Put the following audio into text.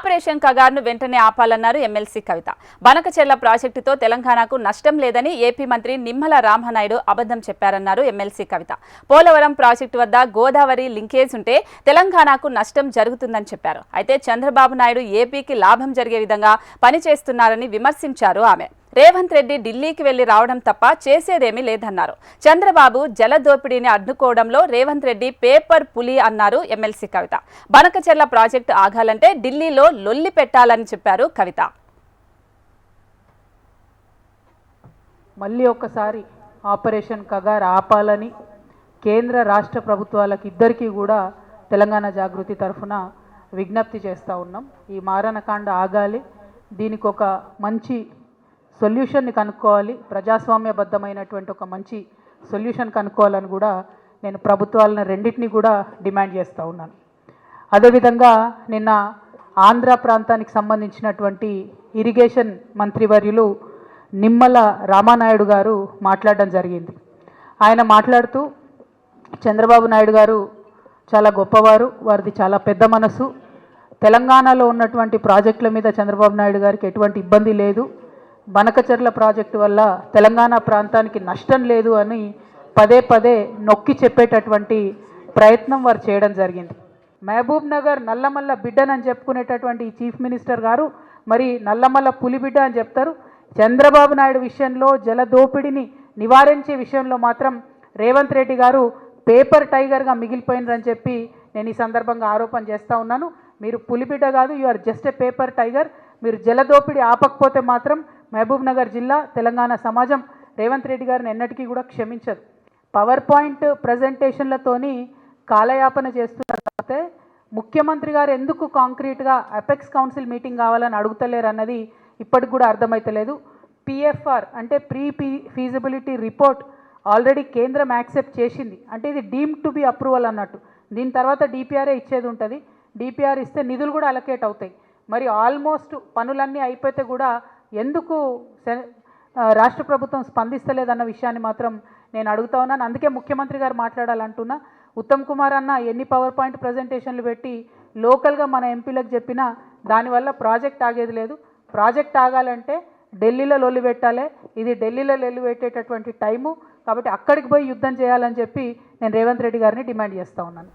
Operation కగార్ను వెంటనే ఆపాలన్నారు MLC కవిత. బనకచెర్ల ప్రాజెక్టుతో తెలంగాణకు నష్టం లేదని ఏపీ మంత్రి నిమ్మల రామనాయుడు అబద్ధం చెప్పారన్నారు ఎమ్మెల్సీ కవిత. పోలవరం ప్రాజెక్టు వద్ద గోదావరి లింకేజ్ ఉంటే తెలంగాణకు నష్టం జరుగుతుందని చెప్పారు. అయితే చంద్రబాబు నాయుడు ఏపీకి లాభం జరిగే విధంగా పనిచేస్తున్నారని విమర్శించారు ఆమె. రేవంత్ రెడ్డి ఢిల్లీకి వెళ్లి రావడం తప్ప చేసేదేమీ లేదన్నారు. చంద్రబాబు జలదోపిడీని అడ్డుకోవడంలో రేవంత్ రెడ్డి పేపర్ పులి అన్నారు ఎమ్మెల్సీ కవిత. బనకచెర్ల ప్రాజెక్టు ఆగాలంటే ఢిల్లీలో లొల్లి పెట్టాలని చెప్పారు కవిత. మళ్ళీ ఒక్కసారి ఆపరేషన్ కగార్ ఆపాలని కేంద్ర రాష్ట్ర ప్రభుత్వాలకు ఇద్దరికీ కూడా తెలంగాణ జాగృతి తరఫున విజ్ఞప్తి చేస్తూ ఉన్నాం. ఈ మారణకాండ ఆగాలి, దీనికి ఒక మంచి సొల్యూషన్ని కనుక్కోవాలి, ప్రజాస్వామ్యబద్ధమైనటువంటి ఒక మంచి సొల్యూషన్ కనుక్కోవాలని కూడా నేను ప్రభుత్వాలను రెండింటినీ కూడా డిమాండ్ చేస్తూ ఉన్నాను. అదేవిధంగా నిన్న ఆంధ్ర ప్రాంతానికి సంబంధించినటువంటి ఇరిగేషన్ మంత్రివర్యులు నిమ్మల రామానాయుడు గారు మాట్లాడడం జరిగింది. ఆయన మాట్లాడుతూ చంద్రబాబు నాయుడు గారు చాలా గొప్పవారు, వారిది చాలా పెద్ద మనసు, తెలంగాణలో ఉన్నటువంటి ప్రాజెక్టుల మీద చంద్రబాబు నాయుడు గారికి ఎటువంటి ఇబ్బంది లేదు, బనకచెర్ల ప్రాజెక్టు వల్ల తెలంగాణ ప్రాంతానికి నష్టం లేదు అని పదే పదే నొక్కి చెప్పేటటువంటి ప్రయత్నం వారు చేయడం జరిగింది. మహబూబ్ నగర్ నల్లమల్ల బిడ్డనని చెప్పుకునేటటువంటి చీఫ్ మినిస్టర్ గారు మరి నల్లమల్ల పులిబిడ్డ అని చెప్తారు. చంద్రబాబు నాయుడు విషయంలో జలదోపిడిని నివారించే విషయంలో మాత్రం రేవంత్ రెడ్డి గారు పేపర్ టైగర్గా మిగిలిపోయినరని చెప్పి నేను ఈ సందర్భంగా ఆరోపణ చేస్తూ ఉన్నాను. మీరు పులిబిడ్డ కాదు, you are just a paper tiger. మీరు జలదోపిడి ఆపకపోతే మాత్రం మహబూబ్ నగర్ జిల్లా, తెలంగాణ సమాజం రేవంత్ రెడ్డి గారిని ఎన్నటికీ కూడా క్షమించదు. పవర్ పాయింట్ ప్రజెంటేషన్లతోని కాలయాపన చేస్తున్నట్లయితే ముఖ్యమంత్రి గారు ఎందుకు కాంక్రీట్గా అపెక్స్ కౌన్సిల్ మీటింగ్ కావాలని అడుగుతలేరు అన్నది ఇప్పటికి కూడా అర్థమైతలేదు. పిఎఫ్ఆర్ అంటే ప్రీ ఫీజిబిలిటీ రిపోర్ట్ ఆల్రెడీ కేంద్రం యాక్సెప్ట్ చేసింది, అంటే ఇది డీమ్డ్ టు బి అప్రూవల్ అన్నట్టు. దీని తర్వాత డిపిఆర్ఏ ఇచ్చేది ఉంటుంది. డిపిఆర్ ఇస్తే నిధులు కూడా అలకేట్ అవుతాయి. మరి ఆల్మోస్ట్ పనులన్నీ అయిపోతే కూడా ఎందుకు రాష్ట్ర ప్రభుత్వం స్పందిస్తలేదన్న విషయాన్ని మాత్రం నేను అడుగుతా ఉన్నాను. అందుకే ముఖ్యమంత్రి గారు మాట్లాడాలంటున్నా. ఉత్తమ్ కుమార్ అన్న ఎన్ని పవర్ పాయింట్ ప్రజెంటేషన్లు పెట్టి లోకల్గా మన ఎంపీలకు చెప్పినా దానివల్ల ప్రాజెక్ట్ ఆగేది లేదు. ప్రాజెక్ట్ ఆగాలంటే ఢిల్లీలో లొల్లి పెట్టాలి. ఇది ఢిల్లీలో లొల్లి పెట్టేటటువంటి టైము, కాబట్టి అక్కడికి పోయి యుద్ధం చేయాలని చెప్పి నేను రేవంత్ రెడ్డి గారిని డిమాండ్ చేస్తూ ఉన్నాను.